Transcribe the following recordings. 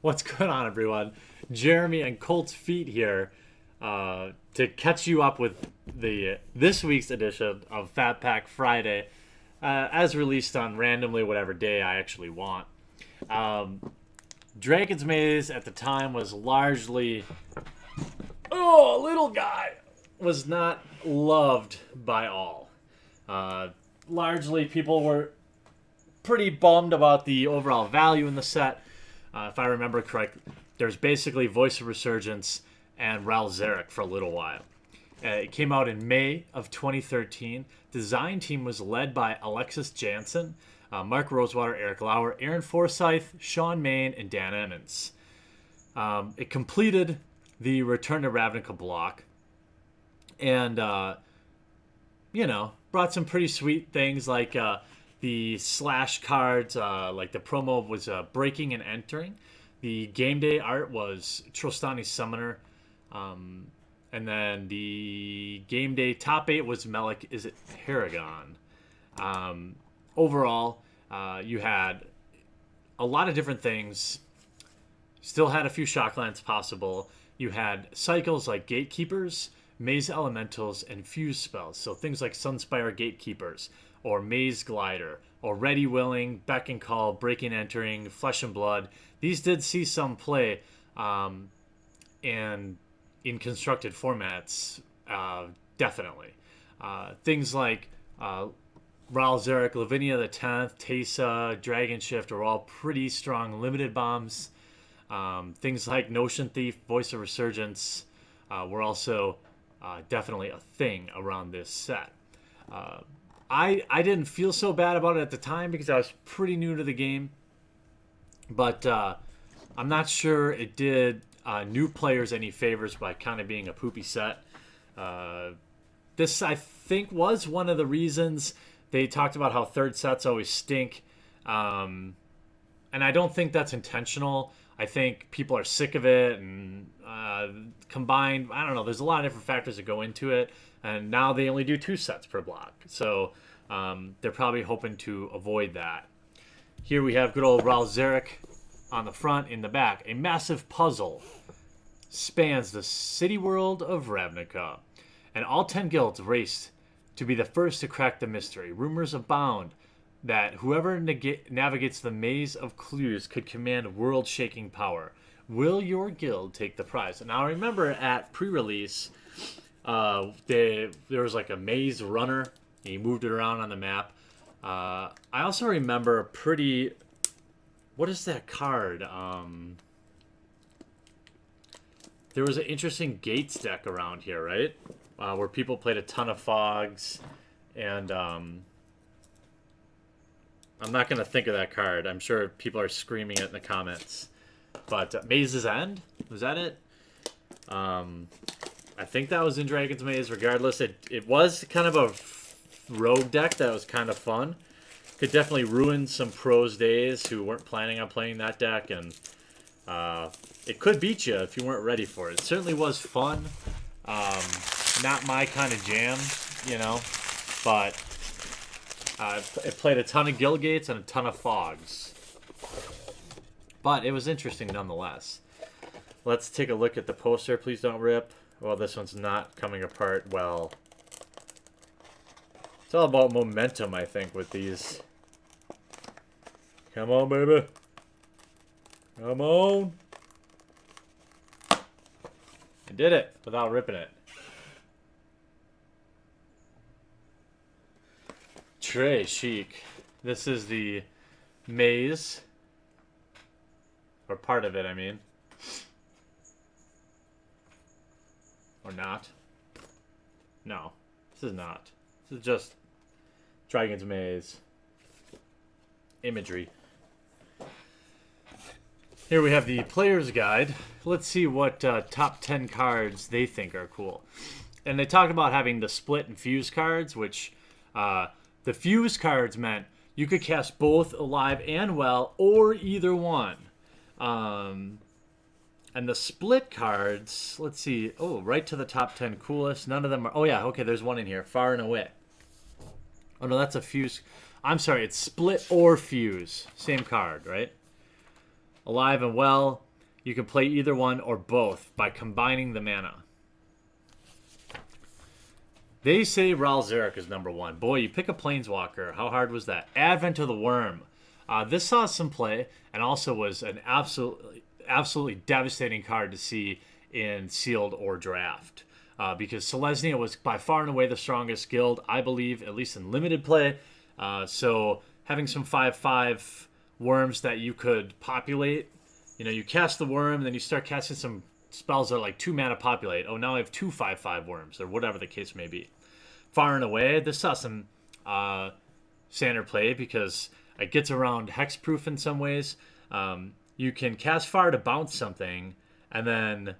What's going on, everyone? Jeremy and Colt's Feet here to catch you up with the this week's edition of Fat Pack Friday, as released on randomly whatever day I actually want. Um, Dragon's Maze at the time was largely, little guy was not loved by all. Largely, people were pretty bummed about the overall value in the set. If I remember correctly, there's basically Voice of Resurgence and Ral Zarek for a little while. It came out in May of 2013. Design team was led by Alexis Jansen, Mark Rosewater, Eric Lauer, Aaron Forsyth, Sean Main, and Dan Emmons. It completed the Return to Ravnica block and, brought some pretty sweet things like the slash cards, like the promo was Breaking and Entering. The game day art was Trostani Summoner. And then the game day top 8 was Melik, is it Paragon? Overall, you had a lot of different things. Still had a few shocklands possible. You had cycles like Gatekeepers, Maze Elementals, and Fuse spells. So things like Sunspire Gatekeepers, or Maze Glider, or Ready Willing, Beck and Call, Breaking Entering, Flesh and Blood. These did see some play, and in constructed formats, definitely. Things like Ral Zarek, Lavinia the 10th, Teysa, Dragon Shift are all pretty strong limited bombs. Things like Notion Thief, Voice of Resurgence were also definitely a thing around this set. I didn't feel so bad about it at the time because I was pretty new to the game. But I'm not sure it did new players any favors by kind of being a poopy set. This, I think, was one of the reasons they talked about how third sets always stink. And I don't think that's intentional. I think people are sick of it, and combined, I don't know, there's a lot of different factors that go into it. And now they only do 2 sets per block. So they're probably hoping to avoid that. Here we have good old Ral Zarek on the front. In the back, a massive puzzle spans the city world of Ravnica, and all 10 guilds race to be the first to crack the mystery. Rumors abound that whoever navigates the maze of clues could command world-shaking power. Will your guild take the prize? Now, remember at pre-release, there was like a maze runner, and you moved it around on the map. I also remember a pretty... What is that card? There was an interesting Gates deck around here, right? Where people played a ton of fogs, and I'm not going to think of that card. I'm sure people are screaming it in the comments. But Maze's End? Was that it? I think that was in Dragon's Maze. Regardless, it was kind of a rogue deck that was kind of fun. Could definitely ruin some pros' days who weren't planning on playing that deck, and it could beat you if you weren't ready for it. It certainly was fun. Not my kind of jam, but it played a ton of Guild Gates and a ton of fogs. But it was interesting nonetheless. Let's take a look at the poster. Please don't rip. Well, this one's not coming apart well. It's all about momentum, I think, with these. Come on, baby. Come on. I did it without ripping it. Trey Chic. This is the maze. Or part of it, I mean. Or not. No. This is not. This is just Dragon's Maze imagery. Here we have the player's guide. Let's see what top 10 cards they think are cool. And they talk about having the split and fuse cards, which the fuse cards meant you could cast both Alive and Well, or either one. And the split cards, let's see. Oh, right to the top 10 coolest. None of them are. Oh, yeah. Okay, there's one in here. Far and Away. Oh, no, that's a fuse. I'm sorry. It's split or fuse. Same card, right? Alive and Well. You can play either one or both by combining the mana. They say Ral Zarek is number 1. Boy, you pick a Planeswalker. How hard was that? Advent of the Worm. This saw some play and also was an absolutely devastating card to see in Sealed or Draft. Because Selesnya was by far and away the strongest guild, I believe, at least in limited play. So having some 5/5 worms that you could populate, you cast the worm, then you start casting some spells that are like 2 mana populate. Oh, now I have 2 5/5 worms, or whatever the case may be. Far and away, this saw some standard play because it gets around hexproof in some ways. You can cast fire to bounce something, and then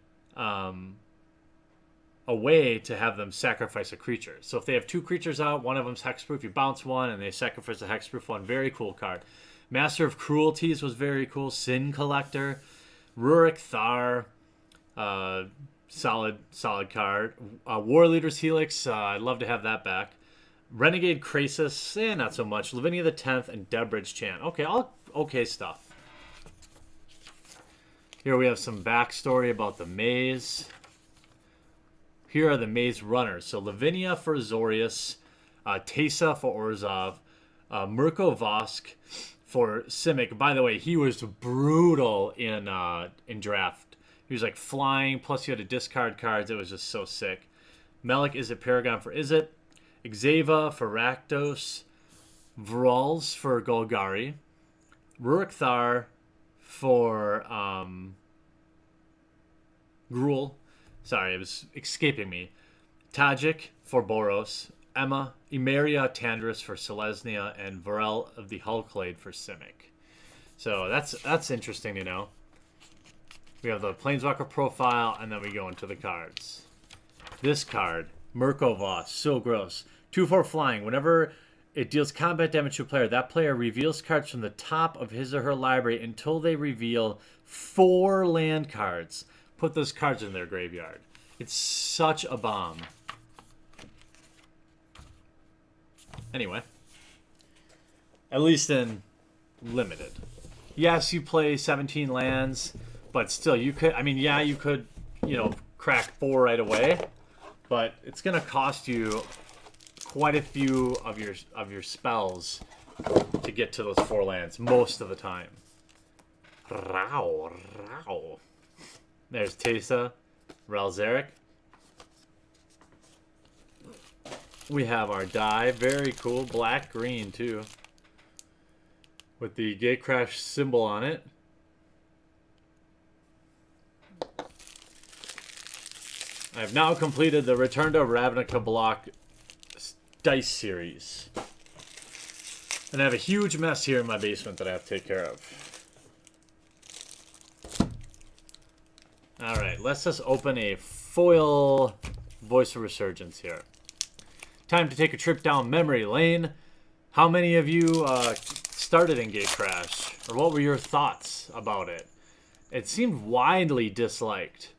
a way to have them sacrifice a creature. So if they have 2 creatures out, one of them's hexproof, you bounce one, and they sacrifice a hexproof one. Very cool card. Master of Cruelties was very cool. Sin Collector. Rurik Thar. Solid card. War Leader's Helix. I'd love to have that back. Renegade Krasis. Not so much. Lavinia the 10th and Debridge Chant. Okay, all okay stuff. Here we have some backstory about the maze. Here are the maze runners. So Lavinia for Azorius. Teysa for Orzhov. Mirko Vosk for Simic. By the way, he was brutal in draft. He was like flying, plus you had to discard cards. It was just so sick. Melik Izzet Paragon for Izzet. Xava for Rakdos. Vrals for Golgari. Rurik Thar for Gruul. Sorry, it was escaping me. Tajik for Boros. Emma, Emeria Tandris for Selesnya, and Varel of the Hulklade for Simic. So that's interesting to know. We have the Planeswalker profile, and then we go into the cards. This card, Mirko Voss, so gross. 2/4 flying. Whenever it deals combat damage to a player, that player reveals cards from the top of his or her library until they reveal 4 land cards. Put those cards in their graveyard. It's such a bomb. Anyway, at least in limited. Yes, you play 17 lands, but still, you could. I mean, yeah, you could, crack 4 right away, but it's gonna cost you quite a few of your spells to get to those 4 lands most of the time. Rao. There's Teysa, Ral Zarek. We have our die. Very cool. Black-green, too. With the Gatecrash symbol on it. I have now completed the Return to Ravnica block dice series. And I have a huge mess here in my basement that I have to take care of. Alright, let's just open a foil Voice of Resurgence here. Time to take a trip down memory lane. How many of you started in Gatecrash? Or what were your thoughts about it? It seemed widely disliked.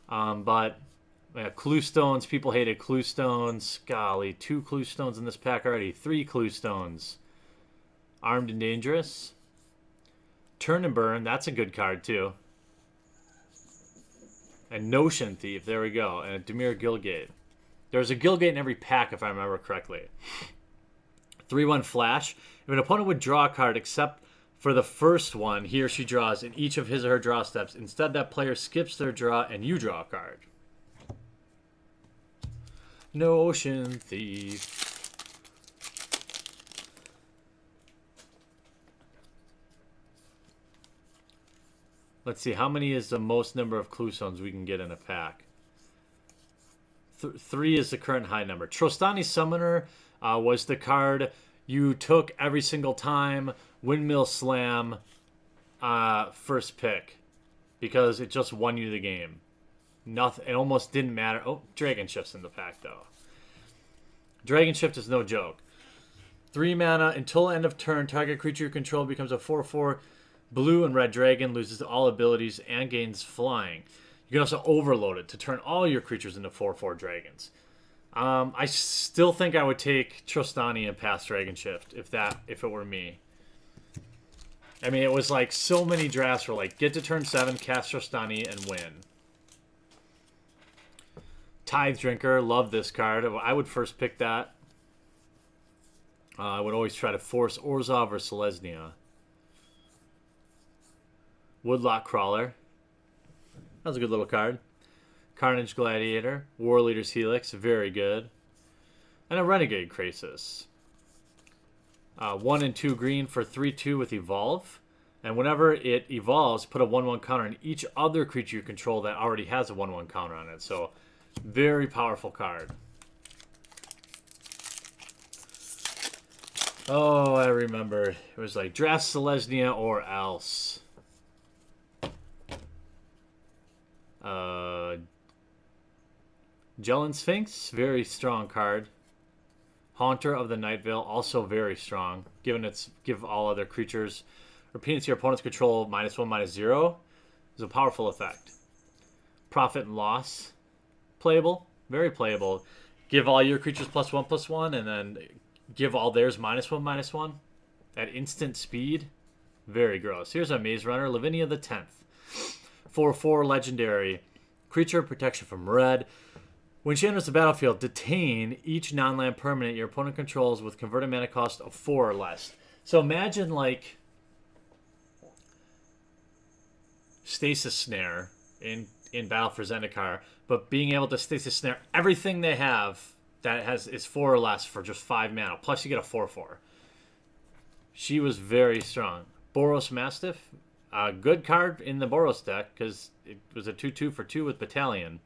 But Clue Stones, people hated Clue Stones. Golly, 2 Clue Stones in this pack already. 3 Clue Stones. Armed and Dangerous. Turn and Burn, that's a good card too. And Notion Thief, there we go. And Dimir Gilgate. There's a Gilgate in every pack, if I remember correctly. 3/1 Flash. If an opponent would draw a card except for the first one he or she draws in each of his or her draw steps, instead that player skips their draw and you draw a card. Notion Thief. Let's see, how many is the most number of Clue Stones we can get in a pack? 3 is the current high number. Trostani Summoner was the card you took every single time. Windmill Slam, first pick, because it just won you the game. Nothing. It almost didn't matter. Oh, Dragon Shift's in the pack though. Dragon Shift is no joke. 3 mana until end of turn. Target creature you control becomes a 4/4 blue and red dragon, loses all abilities and gains flying. You can also overload it to turn all your creatures into 4/4 dragons. I still think I would take Trostani and pass Dragon Shift if it were me. I mean, it was like so many drafts were like, get to turn 7, cast Rostani, and win. Tithe Drinker, love this card. I would first pick that. I would always try to force Orzhov or Selesnya. Woodlock Crawler. That was a good little card. Carnage Gladiator. War Leader's Helix, very good. And a Renegade Krasis. 1 and 2 green for 3/2 with Evolve. And whenever it evolves, put a 1/1 counter on each other creature you control that already has a 1/1 counter on it. So, very powerful card. Oh, I remember. It was like draft Selesnya or else. Jellin Sphinx, very strong card. Haunter of the Night Veil, also very strong. Give all other creatures repeating to your opponent's control -1/-0 is a powerful effect. Profit and Loss, playable, very playable. Give all your creatures +1/+1, and then give all theirs -1/-1 at instant speed. Very gross. Here's a Maze Runner, Lavinia the 10th. 4/4 legendary. Creature protection from red. When she enters the battlefield, detain each non-land permanent your opponent controls with converted mana cost of 4 or less. So imagine like Stasis Snare in Battle for Zendikar, but being able to Stasis Snare everything they have that is 4 or less for just 5 mana. Plus you get a 4/4. She was very strong. Boros Mastiff, a good card in the Boros deck because it was a 2/2 for 2 with Battalion.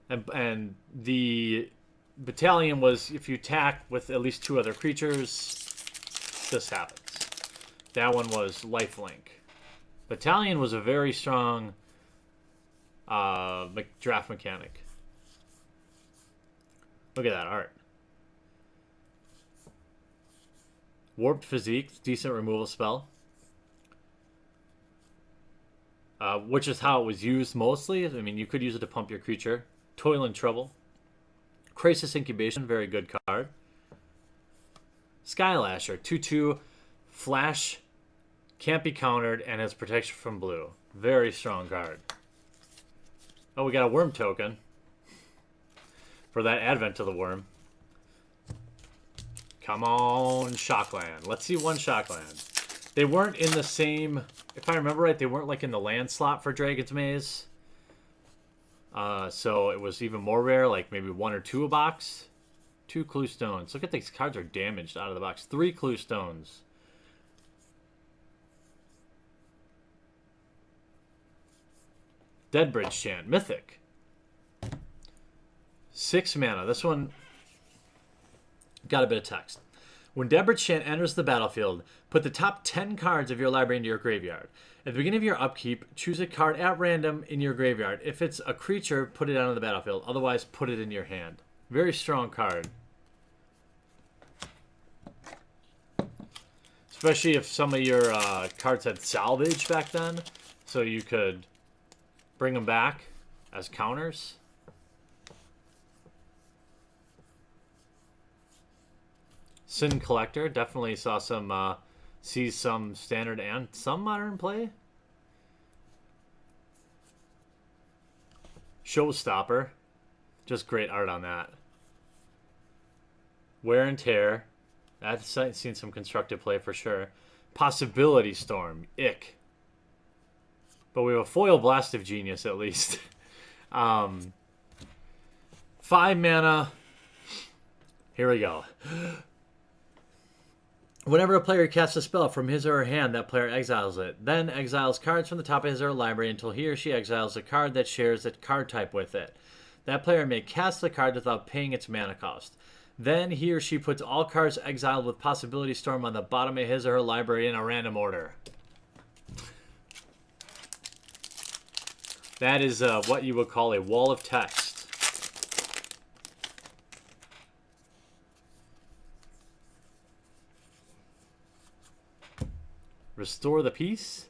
And the Battalion was, if you attack with at least 2 other creatures, this happens. That one was lifelink. Battalion was a very strong draft mechanic. Look at that art. Warped Physique, decent removal spell. Which is how it was used mostly. I mean, you could use it to pump your creature. Toil and Trouble. Krasis Incubation, very good card. Skylasher, 2/2, flash, can't be countered, and has protection from blue. Very strong card. Oh, we got a Worm token for that Advent of the Worm. Come on, Shockland. Let's see one Shockland. They weren't in the same, if I remember right, they weren't like in the land slot for Dragon's Maze. So it was even more rare, like maybe 1 or 2 a box. 2 Clue Stones. Look at these cards are damaged out of the box. 3 Clue Stones. Deadbridge Chant. Mythic. 6 mana. This one got a bit of text. When Deadbridge Chant enters the battlefield, put the top 10 cards of your library into your graveyard. At the beginning of your upkeep, choose a card at random in your graveyard. If it's a creature, put it onto the battlefield. Otherwise, put it in your hand. Very strong card. Especially if some of your cards had salvage back then. So you could bring them back as counters. Sin Collector. Definitely saw some... sees some standard and some modern play. Showstopper. Just great art on that. Wear and Tear. I've seen some constructive play for sure. Possibility Storm. Ick. But we have a foil Blast of Genius at least. 5 mana. Here we go. Whenever a player casts a spell from his or her hand, that player exiles it. Then exiles cards from the top of his or her library until he or she exiles a card that shares that card type with it. That player may cast the card without paying its mana cost. Then he or she puts all cards exiled with Possibility Storm on the bottom of his or her library in a random order. That is what you would call a wall of text. Restore the Peace.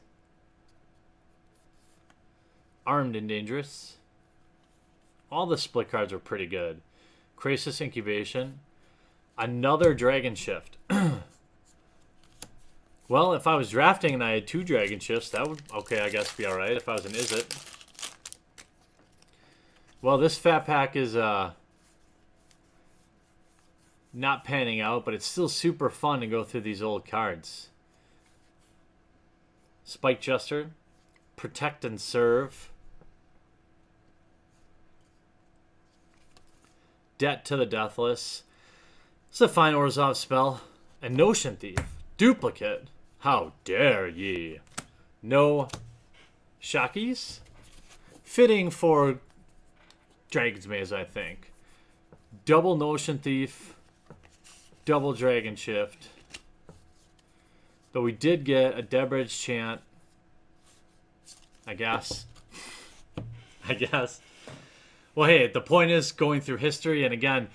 Armed and Dangerous. All the split cards are pretty good. Krasis Incubation. Another Dragon Shift. Well, if I was drafting and I had 2 Dragon Shifts, that would, okay, I guess be alright if I was an Izzet. Well, this Fat Pack is, not panning out, but it's still super fun to go through these old cards. Spike Jester, Protect and Serve, Debt to the Deathless. It's a fine Orzhov spell. And Notion Thief, Duplicate. How dare ye? No Shakis? Fitting for Dragon's Maze, I think. Double Notion Thief. Double Dragon Shift. But we did get a Debridge Chant. I guess. I guess. Well, hey, the point is going through history. And again,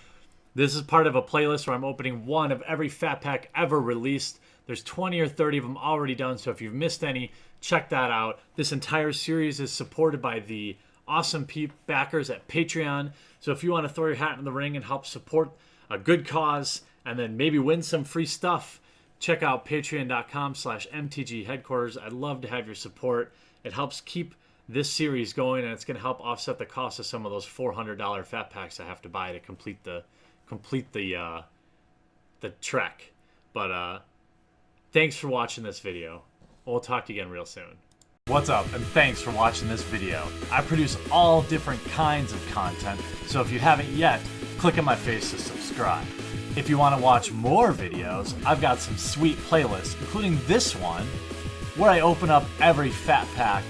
this is part of a playlist where I'm opening one of every Fat Pack ever released. There's 20 or 30 of them already done. So if you've missed any, check that out. This entire series is supported by the awesome backers at Patreon. So if you want to throw your hat in the ring and help support a good cause and then maybe win some free stuff, check out patreon.com/MTG headquarters. I'd love to have your support. It helps keep this series going, and it's going to help offset the cost of some of those $400 Fat Packs I have to buy to complete the trek. But thanks for watching this video. We'll talk to you again real soon. What's up, and thanks for watching this video. I produce all different kinds of content, so if you haven't yet, click on my face to subscribe. If you want to watch more videos, I've got some sweet playlists, including this one, where I open up every Fat Pack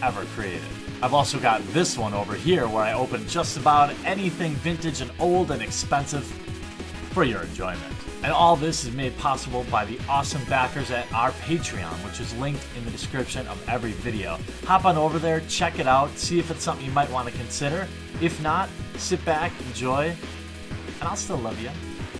ever created. I've also got this one over here where I open just about anything vintage and old and expensive for your enjoyment. And all this is made possible by the awesome backers at our Patreon, which is linked in the description of every video. Hop on over there, check it out, see if it's something you might want to consider. If not, sit back, enjoy, and I'll still love you.